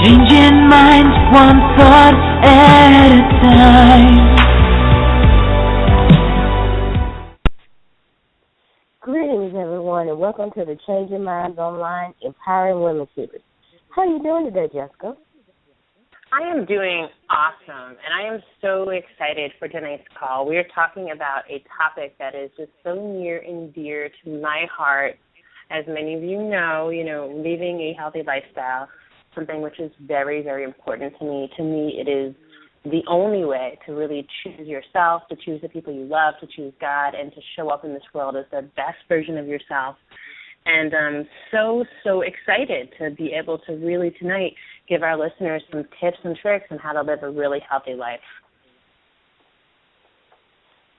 Changing minds one thought at a time. Greetings, everyone, and welcome to the Changing Minds Online Empowering Women series. How are you doing today, Jessica? I am doing awesome, and I am so excited for tonight's call. We are talking about a topic that is just so near and dear to my heart. As many of you know, living a healthy lifestyle, something which is very, very important to me. To me, it is the only way to really choose yourself, to choose the people you love, to choose God, and to show up in this world as the best version of yourself. And I'm so excited to be able to really tonight give our listeners some tips and tricks on how to live a really healthy life.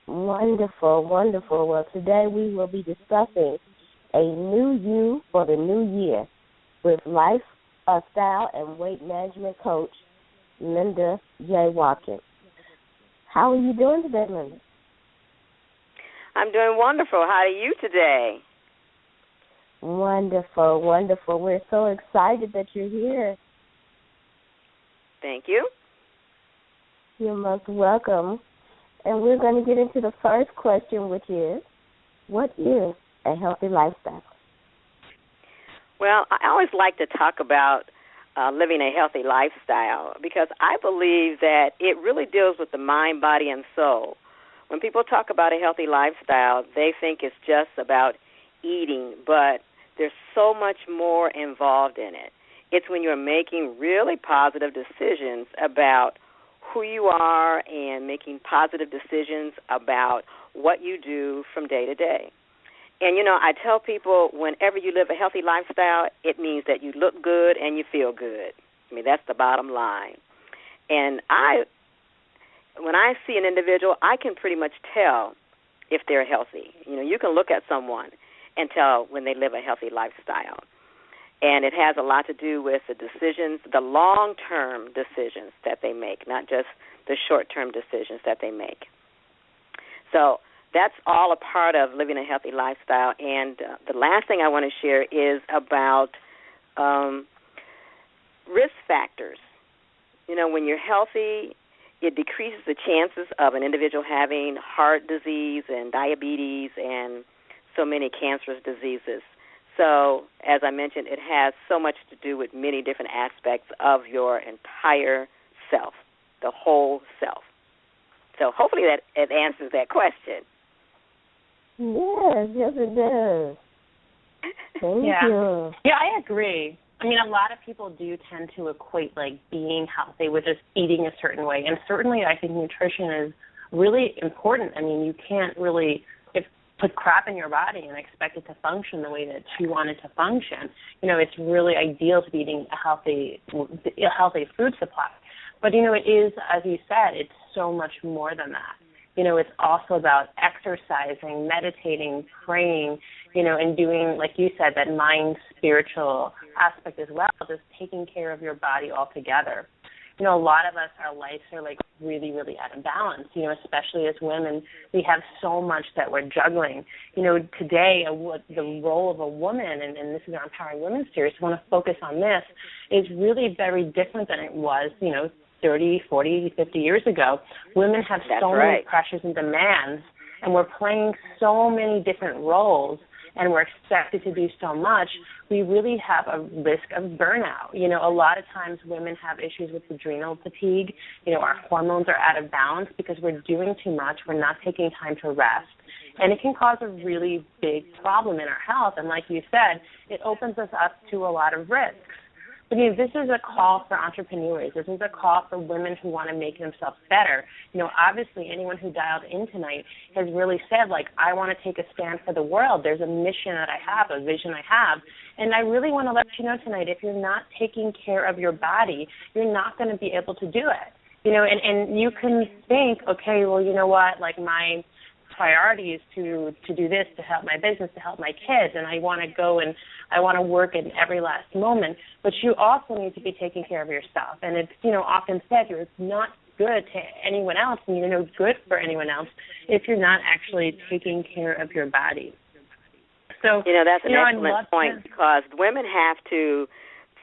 Wonderful, wonderful. Well, today we will be discussing a new you for the new year with lifestyle and weight management coach Linda J. Watkins. How are you doing today, Linda? I'm doing wonderful. How are you today? Wonderful, wonderful. We're so excited that you're here. Thank you. You're most welcome. And we're going to get into the first question, which is, what is a healthy lifestyle? Well, I always like to talk about living a healthy lifestyle because I believe that it really deals with the mind, body, and soul. When people talk about a healthy lifestyle, they think it's just about eating, but there's so much more involved in it. It's when you're making really positive decisions about who you are and making positive decisions about what you do from day to day. And, I tell people whenever you live a healthy lifestyle, it means that you look good and you feel good. I mean, that's the bottom line. And when I see an individual, I can pretty much tell if they're healthy. You can look at someone and tell when they live a healthy lifestyle. And it has a lot to do with the decisions, the long-term decisions that they make, not just the short-term decisions that they make. So that's all a part of living a healthy lifestyle. And the last thing I want to share is about risk factors. When you're healthy, it decreases the chances of an individual having heart disease and diabetes and so many cancerous diseases. So, as I mentioned, it has so much to do with many different aspects of your entire self, the whole self. So hopefully that it answers that question. Yes, it does. Thank you. Yeah, I agree. I mean, a lot of people do tend to equate, being healthy with just eating a certain way. And certainly I think nutrition is really important. I mean, you can't really put crap in your body and expect it to function the way that you want it to function. It's really ideal to be eating a healthy food supply. But, it is, as you said, it's so much more than that. It's also about exercising, meditating, praying, and doing, like you said, that mind spiritual aspect as well, just taking care of your body altogether. A lot of us, our lives are really, really out of balance, especially as women. We have so much that we're juggling. Today, the role of a woman, and this is our Empowering Women series, I want to focus on this, is really very different than it was, 30, 40, 50 years ago. Women have many pressures and demands, and we're playing so many different roles, and we're expected to do so much. We really have a risk of burnout. A lot of times women have issues with adrenal fatigue. Our hormones are out of balance because we're doing too much. We're not taking time to rest. And it can cause a really big problem in our health. And like you said, it opens us up to a lot of risks. But this is a call for entrepreneurs. This is a call for women who want to make themselves better. Obviously anyone who dialed in tonight has really said, I want to take a stand for the world. There's a mission that I have, a vision I have. And I really want to let you know tonight, if you're not taking care of your body, you're not going to be able to do it. And you can think, okay, well, you know what, my priority is to do this, to help my business, to help my kids, and I want to go and I want to work in every last moment. But you also need to be taking care of yourself. And it's, often said, you're not good to anyone else, and you're no good for anyone else if you're not actually taking care of your body. So, that's an excellent point because women have to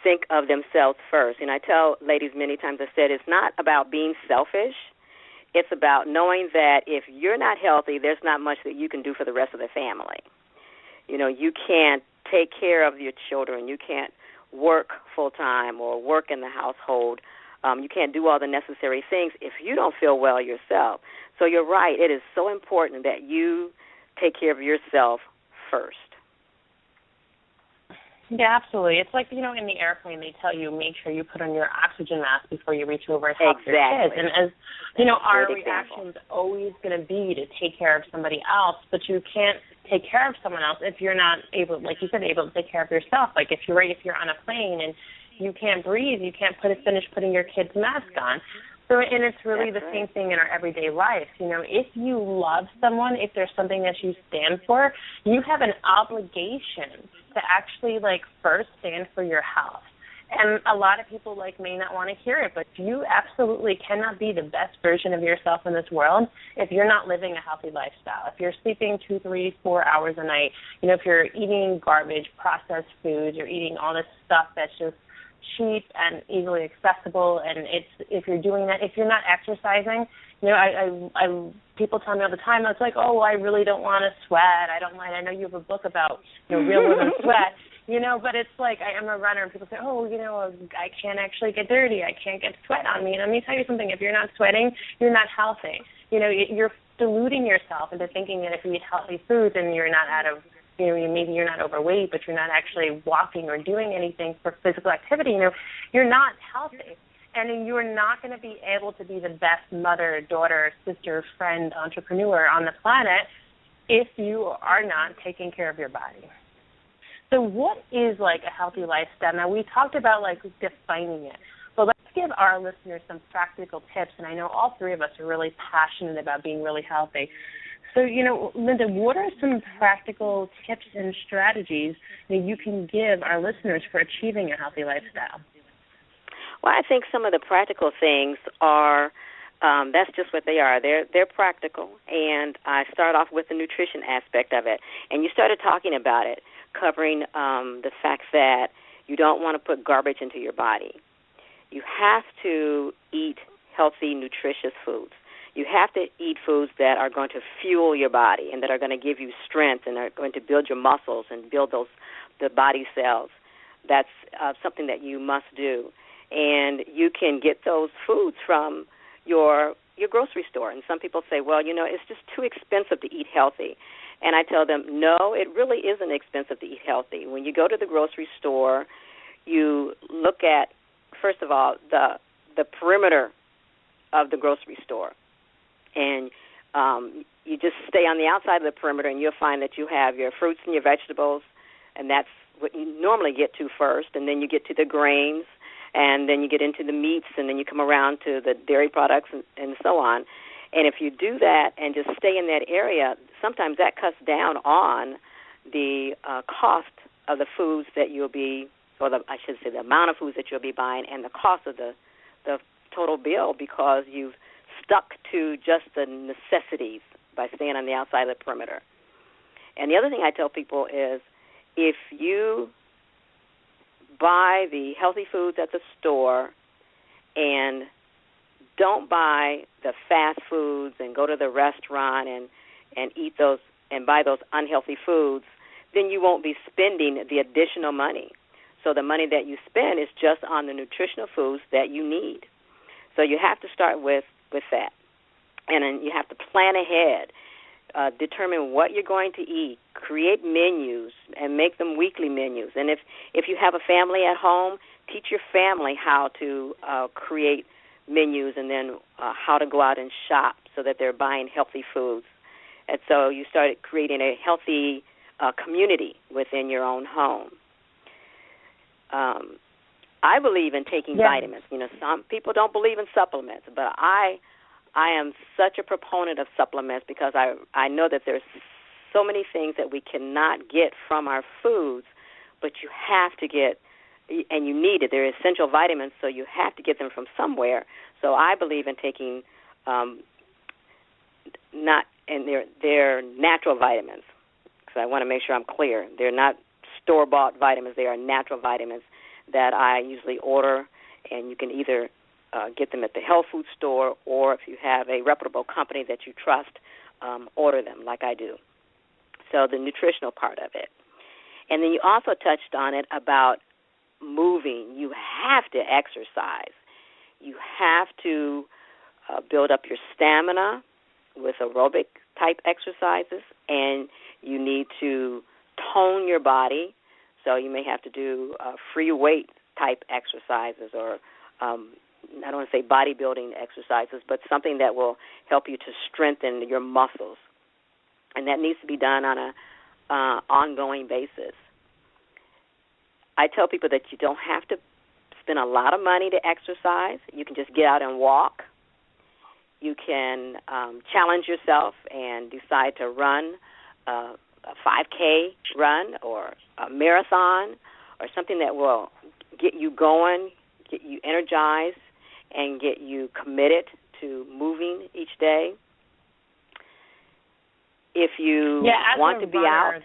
think of themselves first. And I tell ladies many times, I said, it's not about being selfish. It's about knowing that if you're not healthy, there's not much that you can do for the rest of the family. You know, you can't take care of your children. You can't work full-time or work in the household. You can't do all the necessary things if you don't feel well yourself. So you're right. It is so important that you take care of yourself first. Yeah, absolutely. It's like, you know, in the airplane they tell you make sure you put on your oxygen mask before you reach over and help your kids. And as, you know, our reaction's always going to be to take care of somebody else, but you can't take care of someone else if you're not able, like you said, able to take care of yourself. Like if you're on a plane and you can't breathe, you can't finish putting your kid's mask on. So, and it's really the same thing in our everyday life. You know, if you love someone, if there's something that you stand for, you have an obligation to actually, like, first stand for your health. And a lot of people, like, may not want to hear it, but you absolutely cannot be the best version of yourself in this world if you're not living a healthy lifestyle. If you're sleeping 2, 3, 4 hours a night, you know, if you're eating garbage, processed foods, you're eating all this stuff that's just cheap and easily accessible, and if you're doing that, if you're not exercising, you know, I people tell me all the time, it's like, oh, well, I really don't want to sweat. I don't mind. I know you have a book about, you know, real women sweat, you know, but it's like I am a runner, and people say, oh, you know, I can't actually get dirty. I can't get sweat on me. And let me tell you something. If you're not sweating, you're not healthy. You know, you're deluding yourself into thinking that if you eat healthy foods and you're not out of, you know, maybe you're not overweight, but you're not actually walking or doing anything for physical activity, you know, you're not healthy. And you're not going to be able to be the best mother, daughter, sister, friend, entrepreneur on the planet if you are not taking care of your body. So what is, like, a healthy lifestyle? Now, we talked about, like, defining it. But let's give our listeners some practical tips. And I know all three of us are really passionate about being really healthy. So, you know, Linda, what are some practical tips and strategies that you can give our listeners for achieving a healthy lifestyle? Well, I think some of the practical things are, that's just what they are. They're practical, and I start off with the nutrition aspect of it. And you started talking about it, covering the fact that you don't want to put garbage into your body. You have to eat healthy, nutritious foods. You have to eat foods that are going to fuel your body and that are going to give you strength and are going to build your muscles and build the body cells. That's something that you must do. And you can get those foods from your grocery store. And some people say, well, you know, it's just too expensive to eat healthy. And I tell them, no, it really isn't expensive to eat healthy. When you go to the grocery store, you look at, first of all, the perimeter of the grocery store. And you just stay on the outside of the perimeter, and you'll find that you have your fruits and your vegetables, and that's what you normally get to first. And then you get to the grains, and then you get into the meats, and then you come around to the dairy products and so on. And if you do that and just stay in that area, sometimes that cuts down on the cost of the foods that you'll be, or I should say the amount of foods that you'll be buying and the cost of the total bill, because you've stuck to just the necessities by staying on the outside of the perimeter. And the other thing I tell people is if you buy the healthy foods at the store and don't buy the fast foods and go to the restaurant and eat those and buy those unhealthy foods, then you won't be spending the additional money. So the money that you spend is just on the nutritional foods that you need. So you have to start with that. And then you have to plan ahead, determine what you're going to eat, create menus, and make them weekly menus. And if you have a family at home, teach your family how to create menus and then how to go out and shop so that they're buying healthy foods. And so you started creating a healthy community within your own home. I believe in taking vitamins. You know, some people don't believe in supplements, but I am such a proponent of supplements because I know that there's so many things that we cannot get from our foods, but you have to get, and you need it. They're essential vitamins, so you have to get them from somewhere. So I believe in taking they're natural vitamins, because I want to make sure I'm clear. They're not store-bought vitamins. They are natural vitamins that I usually order, and you can either get them at the health food store, or if you have a reputable company that you trust, order them like I do. So the nutritional part of it. And then you also touched on it about moving. You have to exercise. You have to build up your stamina with aerobic-type exercises, and you need to tone your body. So you may have to do free weight-type exercises, or I don't want to say bodybuilding exercises, but something that will help you to strengthen your muscles. And that needs to be done on a ongoing basis. I tell people that you don't have to spend a lot of money to exercise. You can just get out and walk. You can challenge yourself and decide to run a 5K run or a marathon or something that will get you going, get you energized, and get you committed to moving each day. If you want to be out...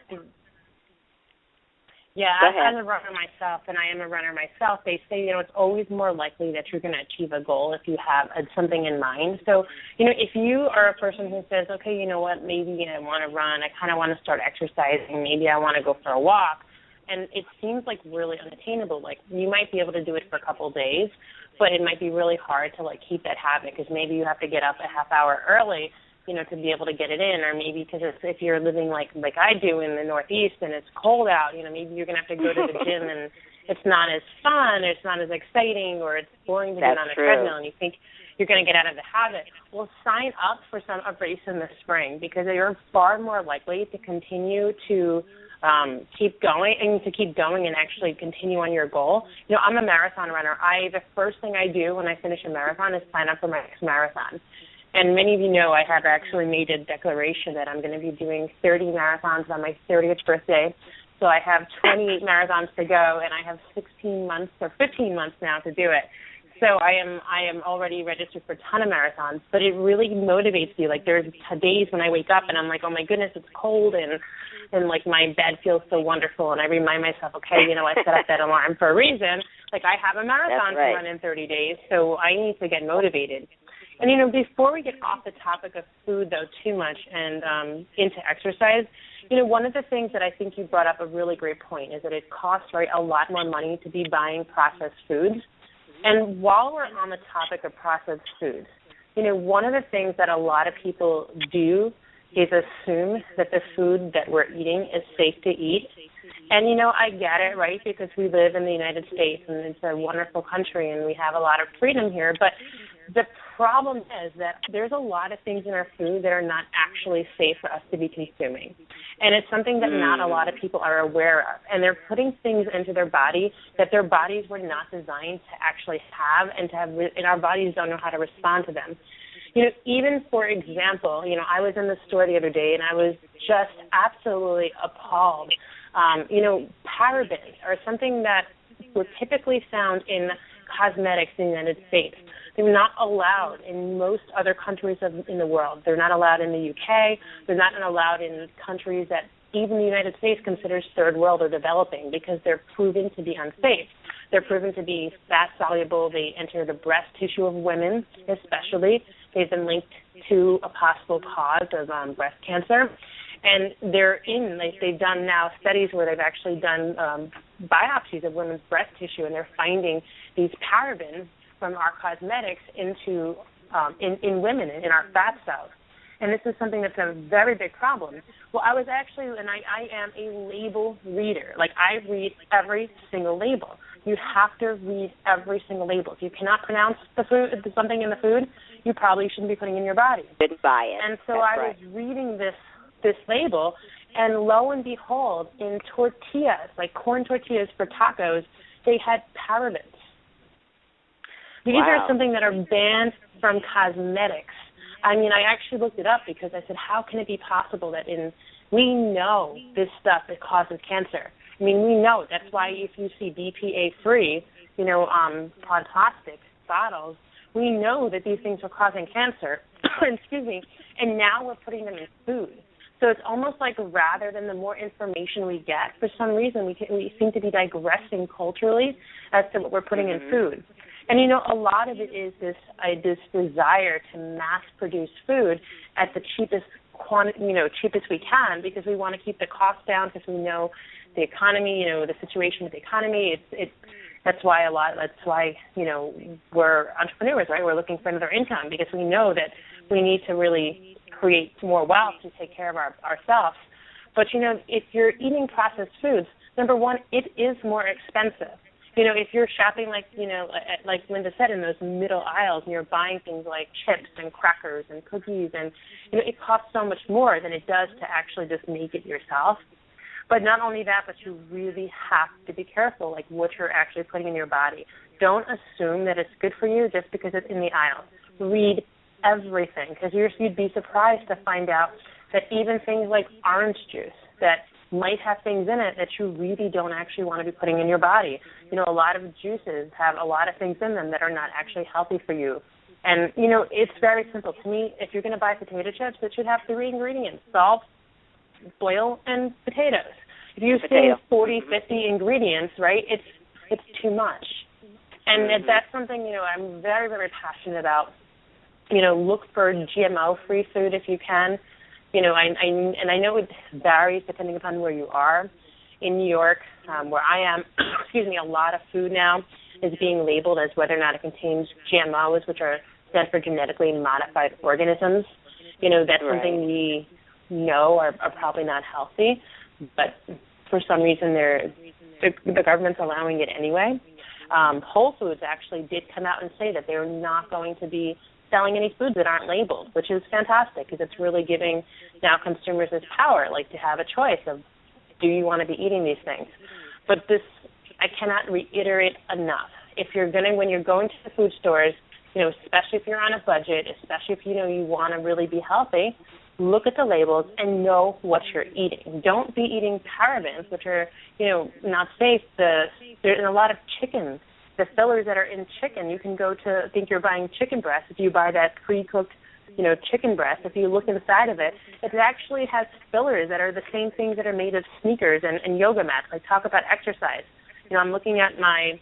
Yeah, as a runner myself, and I am a runner myself, they say, it's always more likely that you're going to achieve a goal if you have something in mind. So, if you are a person who says, okay, you know what, maybe I want to run, I kind of want to start exercising, maybe I want to go for a walk, and it seems like really unattainable. Like, you might be able to do it for a couple of days, but it might be really hard to, keep that habit, because maybe you have to get up a half hour early, to be able to get it in, or maybe because if you're living like I do in the Northeast and it's cold out, maybe you're going to have to go to the gym and it's not as fun, it's not as exciting, or it's boring to get on a treadmill and you think you're going to get out of the habit. Well, sign up for a race in the spring, because you're far more likely to continue to keep going and actually continue on your goal. I'm a marathon runner. The first thing I do when I finish a marathon is sign up for my next marathon. And many of you know I have actually made a declaration that I'm going to be doing 30 marathons on my 30th birthday. So I have 28 marathons to go, and I have 16 months or 15 months now to do it. So I am already registered for a ton of marathons, but it really motivates you. There's days when I wake up and I'm like, oh my goodness, it's cold, and my bed feels so wonderful, and I remind myself, okay, I set up that alarm for a reason. I have a marathon to run in 30 days, so I need to get motivated. And, before we get off the topic of food, though, too much and into exercise, one of the things that I think you brought up a really great point is that it costs, a lot more money to be buying processed foods. And while we're on the topic of processed foods, one of the things that a lot of people do is assume that the food that we're eating is safe to eat. And, I get it, right, because we live in the United States, and it's a wonderful country, and we have a lot of freedom here. But the problem is that there's a lot of things in our food that are not actually safe for us to be consuming. And it's something that not a lot of people are aware of. And they're putting things into their body that their bodies were not designed to actually have, and our bodies don't know how to respond to them. Even, for example, I was in the store the other day, and I was just absolutely appalled. Parabens are something that were typically found in cosmetics in the United States. They're not allowed in most other countries in the world. They're not allowed in the UK. They're not allowed in countries that even the United States considers third world or developing, because they're proven to be unsafe. They're proven to be fat-soluble. They enter the breast tissue of women especially. They've been linked to a possible cause of breast cancer. And they've done now studies where they've actually done biopsies of women's breast tissue, and they're finding these parabens from our cosmetics into in women, in our fat cells. And this is something that's a very big problem. Well, I am a label reader. I read every single label. You have to read every single label. If you cannot pronounce something in the food, you probably shouldn't be putting it in your body. Didn't buy it. And so I was reading this label, and lo and behold, in tortillas, corn tortillas for tacos, they had parabens. These are something that are banned from cosmetics. I actually looked it up because I said, how can it be possible that we know this stuff that causes cancer? We know. That's why if you see BPA-free, on plastic bottles, we know that these things are causing cancer. Excuse me. And now we're putting them in food. So it's almost like rather than the more information we get, for some reason we seem to be digressing culturally as to what we're putting in food. And, a lot of it is this desire to mass produce food at the cheapest cheapest we can, because we want to keep the cost down, because we know the economy, the situation with the economy. That's why we're entrepreneurs, right? We're looking for another income, because we know that we need to really create more wealth to take care of ourselves. But, if you're eating processed foods, number one, it is more expensive. If you're shopping like Linda said, in those middle aisles, and you're buying things like chips and crackers and cookies, and, it costs so much more than it does to actually just make it yourself. But not only that, but you really have to be careful, like what you're actually putting in your body. Don't assume that it's good for you just because it's in the aisle. Read everything, because you'd be surprised to find out that even things like orange juice that might have things in it that you really don't actually want to be putting in your body. A lot of juices have a lot of things in them that are not actually healthy for you. And, it's very simple. To me, if you're going to buy potato chips, it should have 3 ingredients: salt, oil, and potatoes. If you say 40, 50 ingredients, right, it's too much. And that's something, I'm very, very passionate about. Look for GMO-free food if you can. I know it varies depending upon where you are. In New York, where I am, a lot of food now is being labeled as whether or not it contains GMOs, which stand for genetically modified organisms. That's something we know are probably not healthy, but for some reason the government's allowing it anyway. Whole Foods actually did come out and say that they're not going to be selling any foods that aren't labeled, which is fantastic, because it's really giving now consumers this power, like to have a choice of, do you want to be eating these things? But this, I cannot reiterate enough. When you're going to the food stores, especially if you're on a budget, especially if you want to really be healthy, look at the labels and know what you're eating. Don't be eating parabens, which are, not safe. There's a lot of chicken. The fillers that are in chicken, you can go to think you're buying chicken breast. If you buy that pre-cooked, chicken breast, if you look inside of it, it actually has fillers that are the same things that are made of sneakers and yoga mats. Like, talk about exercise. I'm looking at my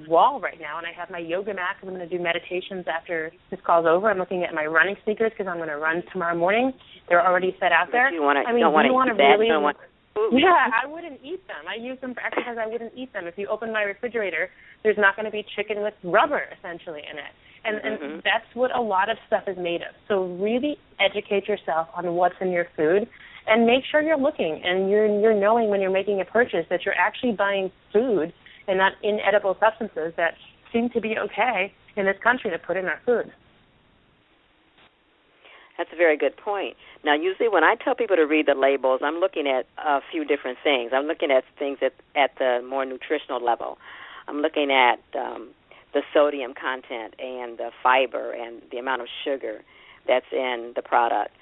wall right now, and I have my yoga mat because I'm going to do meditations after this call's over. I'm looking at my running sneakers because I'm going to run tomorrow morning. They're already set out there. Yeah, I wouldn't eat them. I use them for exercise. I wouldn't eat them. If you open my refrigerator, there's not going to be chicken with rubber, essentially, in it. And that's what a lot of stuff is made of. So really educate yourself on what's in your food, and make sure you're looking and you're knowing when you're making a purchase that you're actually buying food and not inedible substances that seem to be okay in this country to put in our food. That's a very good point. Now, usually when I tell people to read the labels, I'm looking at a few different things. I'm looking at things at the more nutritional level. I'm looking at the sodium content and the fiber and the amount of sugar that's in the product.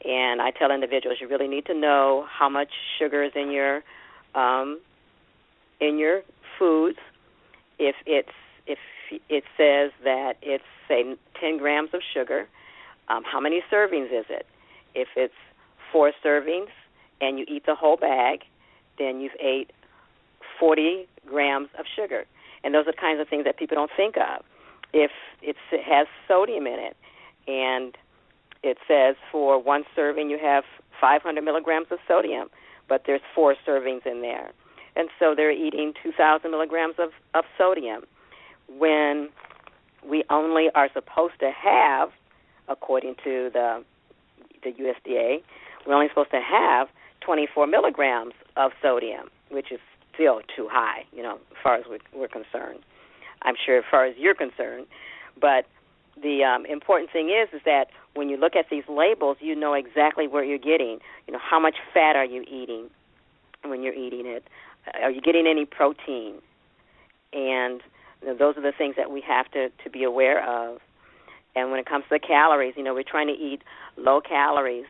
And I tell individuals, you really need to know how much sugar is in your foods. If it says that it's, say, 10 grams of sugar, how many servings is it? If it's 4 servings and you eat the whole bag, then you've ate 40 grams of sugar. And those are kinds of things that people don't think of. If it has sodium in it and it says for 1 serving you have 500 milligrams of sodium, but there's 4 servings in there. And so they're eating 2,000 milligrams of sodium when we only are supposed to have, according to the USDA, we're only supposed to have 24 milligrams of sodium, which is still too high, as far as we're concerned. I'm sure as far as you're concerned. But the important thing is that when you look at these labels, you know exactly what you're getting. How much fat are you eating when you're eating it? Are you getting any protein? And those are the things that we have to be aware of. And when it comes to the calories, we're trying to eat low calories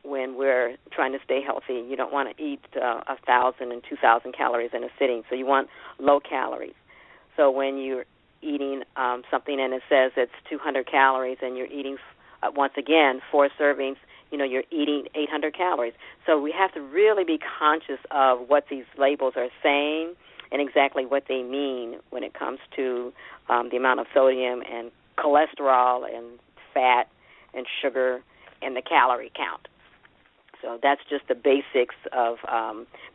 when we're trying to stay healthy. You don't want to eat 1,000 and 2,000 calories in a sitting, so you want low calories. So when you're eating something and it says it's 200 calories and you're eating, once again, 4 servings, you're eating 800 calories. So we have to really be conscious of what these labels are saying and exactly what they mean when it comes to the amount of sodium and cholesterol and fat and sugar and the calorie count. So that's just the basics of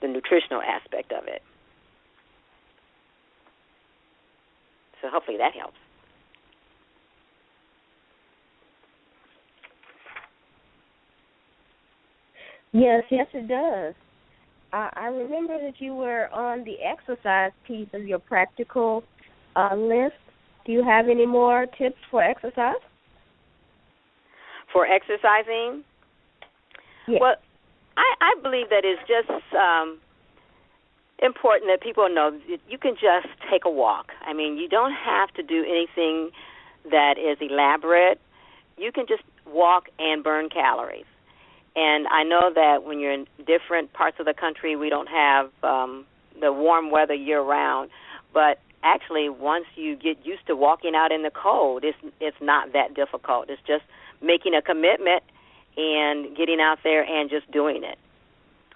the nutritional aspect of it. So hopefully that helps. Yes, it does. I remember that you were on the exercise piece of your practical list. Do you have any more tips for exercise? For exercising? Yes. Well, I believe that it's just important that people know that you can just take a walk. I mean, you don't have to do anything that is elaborate. You can just walk and burn calories. And I know that when you're in different parts of the country, we don't have the warm weather year-round. But actually, once you get used to walking out in the cold, it's not that difficult. It's just making a commitment and getting out there and just doing it.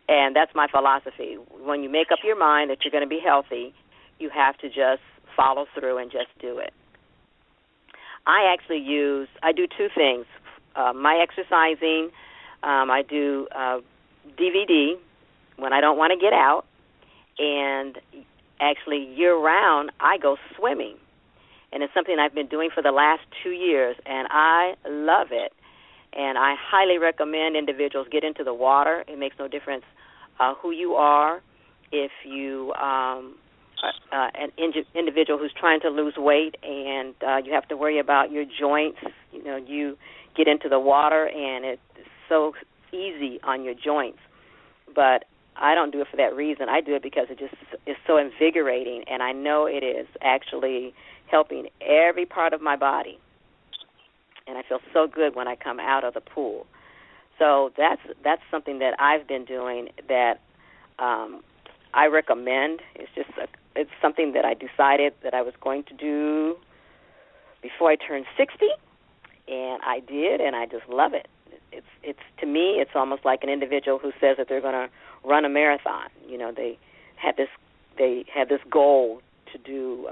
And that's my philosophy. When you make up your mind that you're going to be healthy, you have to just follow through and just do it. I do two things. My exercising, I do DVD when I don't want to get out, and actually year-round I go swimming. And it's something I've been doing for the last 2 years, and I love it. And I highly recommend individuals get into the water. It makes no difference who you are. If you an individual who's trying to lose weight and you have to worry about your joints, you get into the water and it's so easy on your joints. But I don't do it for that reason. I do it because it just is so invigorating, and I know it is actually helping every part of my body. And I feel so good when I come out of the pool. So that's something that I've been doing that I recommend. It's something that I decided that I was going to do before I turned 60, and I did, and I just love it. It's to me, it's almost like an individual who says that they're going to run a marathon. They had this goal to do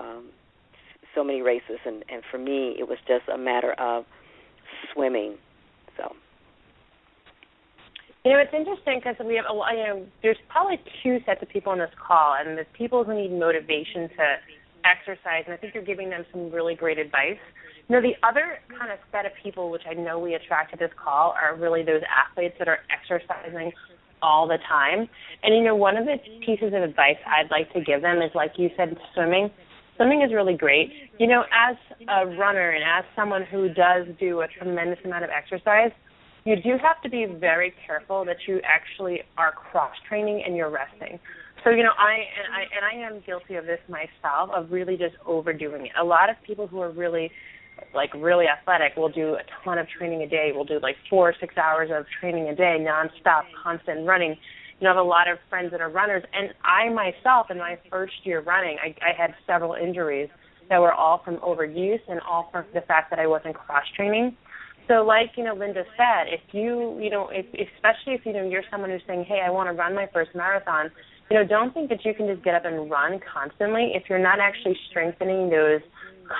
so many races, and for me, it was just a matter of swimming. So. It's interesting because we have there's probably two sets of people on this call, and the people who need motivation to exercise, and I think you're giving them some really great advice. The other kind of set of people, which I know we attract to this call, are really those athletes that are exercising all the time. And, one of the pieces of advice I'd like to give them is, like you said, swimming. Swimming is really great. As a runner and as someone who does do a tremendous amount of exercise, you do have to be very careful that you actually are cross-training and you're resting. So, I am guilty of this myself, of really just overdoing it. A lot of people who are really athletic will do a ton of training a day. We'll do 4 or 6 hours of training a day, nonstop, constant running. I have a lot of friends that are runners, and I myself, in my first year running, I had several injuries that were all from overuse and all from the fact that I wasn't cross-training. So like, Linda said, if you, especially if, you're someone who's saying, hey, I want to run my first marathon, don't think that you can just get up and run constantly. If you're not actually strengthening those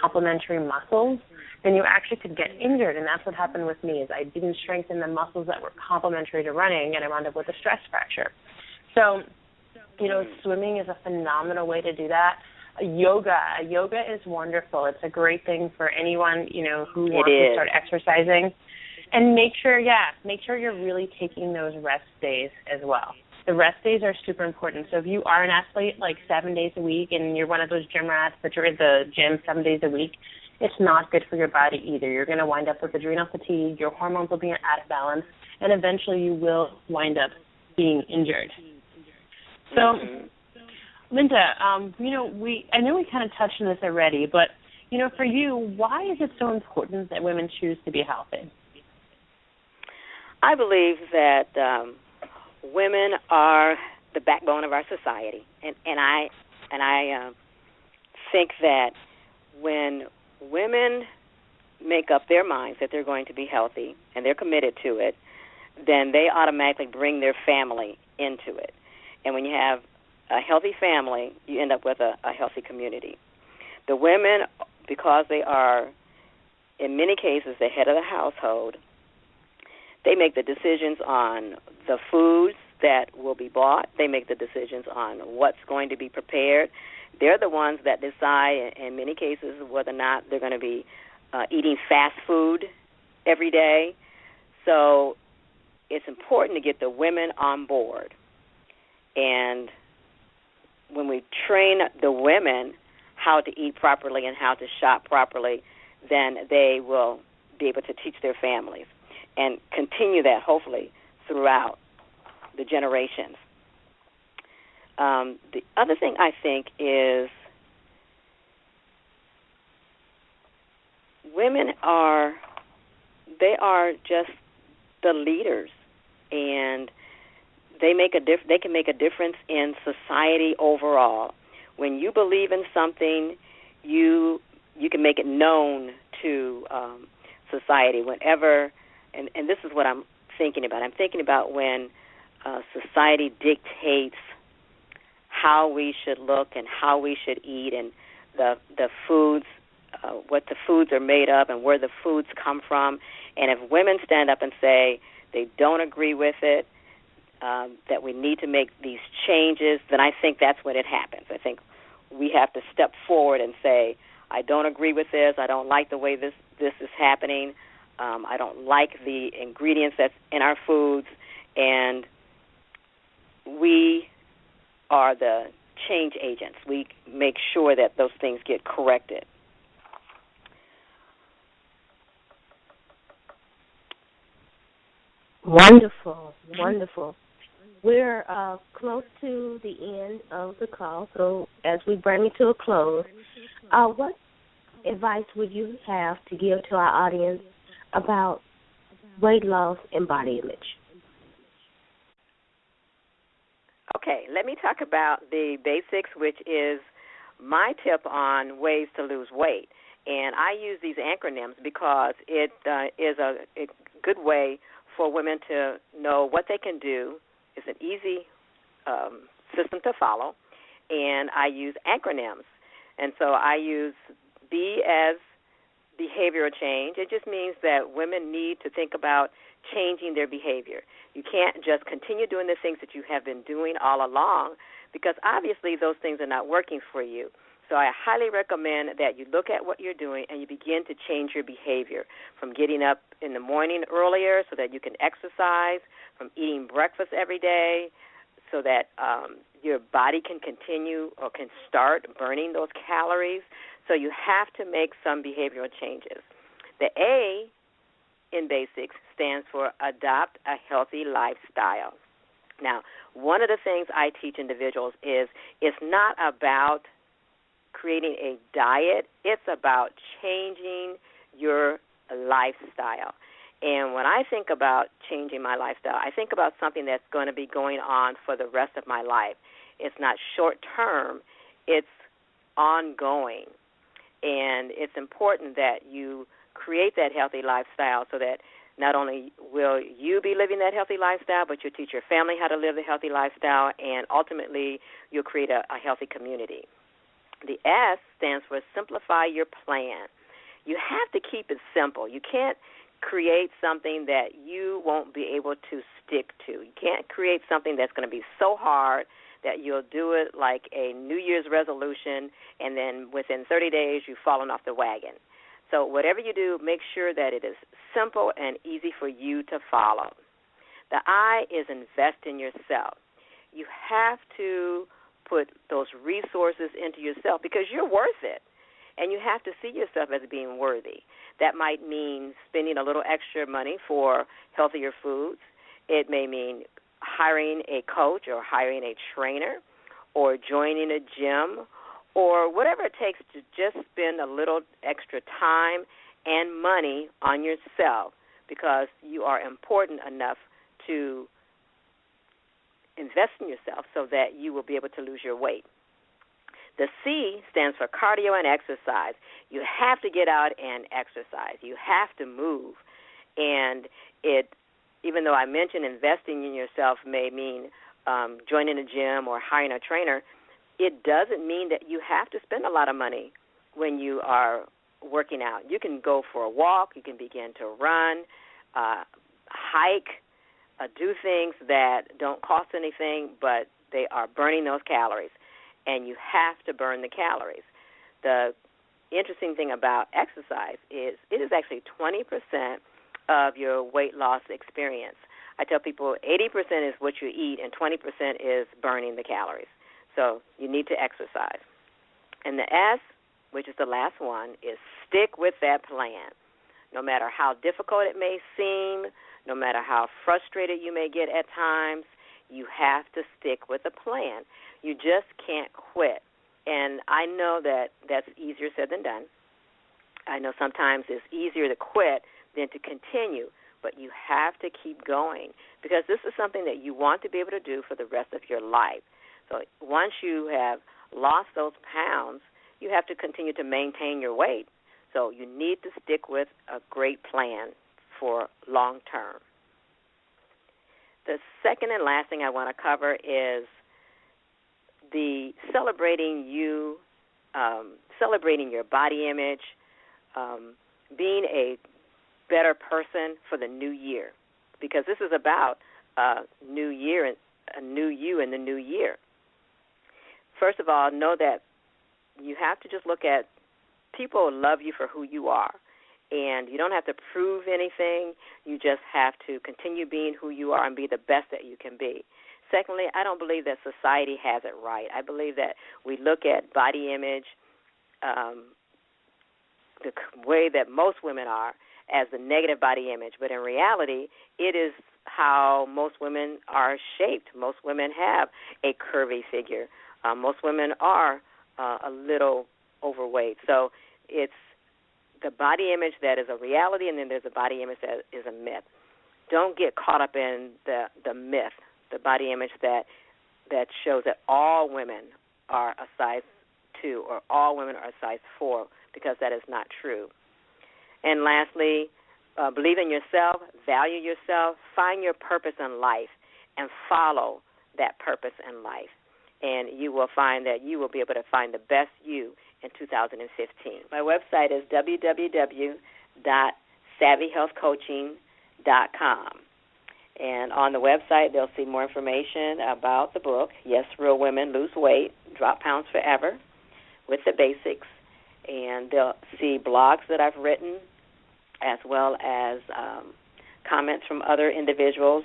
complementary muscles, then you actually could get injured, and that's what happened with me, is I didn't strengthen the muscles that were complementary to running, and I wound up with a stress fracture. So, swimming is a phenomenal way to do that. Yoga is wonderful. It's a great thing for anyone, who wants to start exercising. And make sure you're really taking those rest days as well. The rest days are super important. So if you are an athlete 7 days a week and you're one of those gym rats that you're at the gym 7 days a week, it's not good for your body either. You're going to wind up with adrenal fatigue, your hormones will be out of balance, and eventually you will wind up being injured. So, Linda, I know we kind of touched on this already, but, for you, why is it so important that women choose to be healthy? I believe that women are the backbone of our society, and I think that when women make up their minds that they're going to be healthy and they're committed to it, then they automatically bring their family into it. And when you have a healthy family, you end up with a healthy community. The women, because they are, in many cases, the head of the household, they make the decisions on the foods that will be bought. They make the decisions on what's going to be prepared. They're the ones that decide, in many cases, whether or not they're going to be eating fast food every day. So it's important to get the women on board. And when we train the women how to eat properly and how to shop properly, then they will be able to teach their families and continue that, hopefully, throughout the generations. The other thing I think is women are just the leaders, and they can make a difference in society overall. When you believe in something, you can make it known to society. Whenever, and this is what I'm thinking about. I'm thinking about when society dictates how we should look and how we should eat, and the foods, what the foods are made of, and where the foods come from. And if women stand up and say they don't agree with it, that we need to make these changes, then I think that's when it happens. I think we have to step forward and say, I don't agree with this. I don't like the way this is happening. I don't like the ingredients that's in our foods, and we are the change agents. We make sure that those things get corrected. Wonderful, wonderful. We're close to the end of the call, so as we bring it to a close, what advice would you have to give to our audience about weight loss and body image? Okay, let me talk about the basics, which is my tip on ways to lose weight. And I use these acronyms because it is a good way for women to know what they can do. It's an easy system to follow, and I use acronyms. And so I use B as behavioral change. It just means that women need to think about changing their behavior. You can't just continue doing the things that you have been doing all along, because obviously those things are not working for you. So I highly recommend that you look at what you're doing and you begin to change your behavior, from getting up in the morning earlier so that you can exercise, from eating breakfast every day so that your body can continue or can start burning those calories. So you have to make some behavioral changes. The A in basics stands for adopt a healthy lifestyle. Now, one of the things I teach individuals is it's not about creating a diet, it's about changing your lifestyle. And when I think about changing my lifestyle, I think about something that's going to be going on for the rest of my life. It's not short-term, it's ongoing. And it's important that you create that healthy lifestyle so that not only will you be living that healthy lifestyle, but you'll teach your family how to live the healthy lifestyle, and ultimately you'll create a healthy community. The S stands for simplify your plan. You have to keep it simple. You can't create something that you won't be able to stick to. You can't create something that's going to be so hard that you'll do it like a New Year's resolution, and then within 30 days you've fallen off the wagon. So whatever you do, make sure that it is simple and easy for you to follow. The I is invest in yourself. You have to put those resources into yourself because you're worth it, and you have to see yourself as being worthy. That might mean spending a little extra money for healthier foods. It may mean hiring a coach or hiring a trainer or joining a gym or whatever it takes to just spend a little extra time and money on yourself, because you are important enough to invest in yourself so that you will be able to lose your weight. The C stands for cardio and exercise. You have to get out and exercise. You have to move. And it even though I mentioned investing in yourself may mean joining a gym or hiring a trainer, it doesn't mean that you have to spend a lot of money when you are working out. You can go for a walk. You can begin to run, hike, do things that don't cost anything, but they are burning those calories, and you have to burn the calories. The interesting thing about exercise is it is actually 20% of your weight loss experience. I tell people 80% is what you eat and 20% is burning the calories. So you need to exercise. And the S, which is the last one, is stick with that plan. No matter how difficult it may seem, no matter how frustrated you may get at times, you have to stick with the plan. You just can't quit. And I know that that's easier said than done. I know sometimes it's easier to quit than to continue, but you have to keep going because this is something that you want to be able to do for the rest of your life. So once you have lost those pounds, you have to continue to maintain your weight. So you need to stick with a great plan for long term. The second and last thing I want to cover is the celebrating you, celebrating your body image, being a better person for the new year, because this is about a new year and a new you in the new year. First of all, know that you have to just look at people love you for who you are, and you don't have to prove anything. You just have to continue being who you are and be the best that you can be. Secondly, I don't believe that society has it right. I believe that we look at body image the way that most women are as the negative body image, but in reality, it is how most women are shaped. Most women have a curvy figure. Most women are a little overweight. So it's the body image that is a reality, and then there's a body image that is a myth. Don't get caught up in the myth, the body image that shows that all women are a size 2 or all women are a size 4, because that is not true. And lastly, believe in yourself, value yourself, find your purpose in life, and follow that purpose in life. And you will find that you will be able to find the best you in 2015. My website is www.savvyhealthcoaching.com. And on the website, they'll see more information about the book, Yes, Real Women Lose Weight, Drop Pounds Forever, with the basics. And they'll see blogs that I've written, as well as comments from other individuals.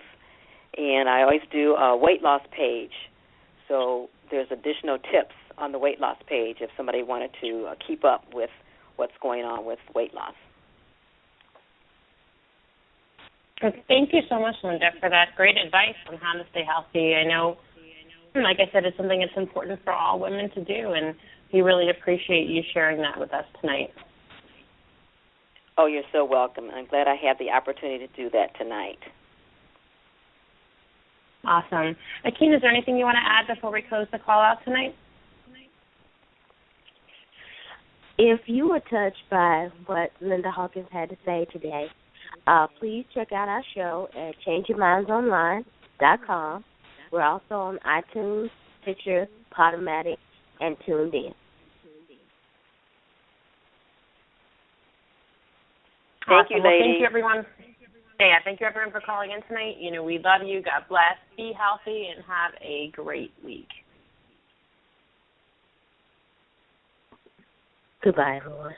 And I always do a weight loss page. So there's additional tips on the weight loss page if somebody wanted to keep up with what's going on with weight loss. Thank you so much, Linda, for that great advice on how to stay healthy. I know, like I said, it's something that's important for all women to do, and we really appreciate you sharing that with us tonight. Oh, you're so welcome. I'm glad I had the opportunity to do that tonight. Awesome. Akeen, is there anything you want to add before we close the call out tonight? If you were touched by what Linda Hawkins had to say today, please check out our show at ChangeYourMindsOnline.com. We're also on iTunes, Stitcher, Podomatic, and Tuned In. Thank you, ladies. Well, thank you, everyone. Yeah, thank you, everyone, for calling in tonight. You know, we love you. God bless. Be healthy and have a great week. Goodbye, everyone.